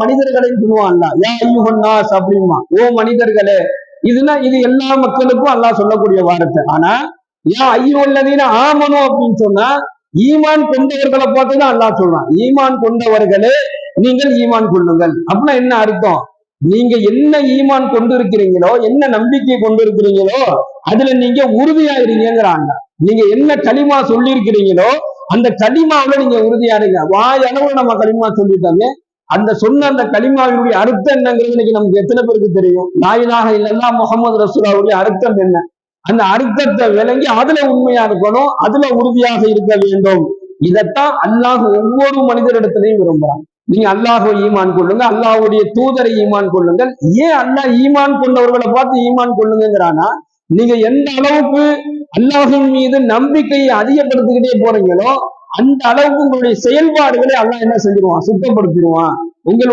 மனிதர்களையும் சொல்லுவான்ல, யா அய்யுஹன்னாஸ் அப்படிமா, ஓ மனிதர்களே. இது எல்லா மக்களுக்கும் அல்லாஹ் சொல்லக்கூடிய வார்த்தை. ஆனா யா அய்யுஹல்லதீன ஆமனு அப்படின்னு சொன்னா ஈமான் கொண்டவர்களை பார்த்துதான் அல்லாஹ் சொல்றான். ஈமான் கொண்டவர்களே நீங்கள் ஈமான் கொள்ளுங்கள். அப்படின்னா என்ன அர்த்தம்? நீங்க என்ன ஈமான் கொண்டு இருக்கிறீங்களோ, என்ன நம்பிக்கை கொண்டு இருக்கிறீங்களோ அதுல நீங்க உறுதியாயிருங்கிறாங்க. நீங்க என்ன களிமா சொல்லி இருக்கிறீங்களோ அந்த களிமாவில நீங்க உறுதியா இருங்க. வாயளவு நம்ம களிமா சொல்லிட்டோங்க. அந்த சொன்ன அந்த களிமாவினுடைய அர்த்தம் என்னங்கிறது இன்னைக்கு நமக்கு எத்தனை பேருக்கு தெரியும்? லா இலாஹ இல்லல்லாஹ் முஹம்மது ரசூலுல்லாஹ்வுடைய அர்த்தம் என்ன? அந்த அர்த்தத்தை விளங்கி அதுல உண்மையா இருக்கணும், அதுல உறுதியாக இருக்க வேண்டும். இதைத்தான் அல்லாஹ் ஒவ்வொரு மனிதரிடத்திலையும் விரும்புறான். நீங்க அல்லாஹ்வை ஈமான் கொள்ளுங்க, அல்லாஹ்வுடைய தூதரை ஈமான் கொள்ளுங்கள். ஏன் அல்லாஹ் ஈமான் கொண்டவர்களை பார்த்து ஈமான் கொள்ளுங்கிறானா, நீங்க எந்த அளவுக்கு அல்லாஹின் மீது நம்பிக்கையை அதிகப்படுத்திக்கிட்டே போறீங்களோ அந்த அளவுக்கு உங்களுடைய செயல்பாடுகளை அல்லாஹ் என்ன செஞ்சிருவான்? சுத்தப்படுத்திடுவான். உங்களுடைய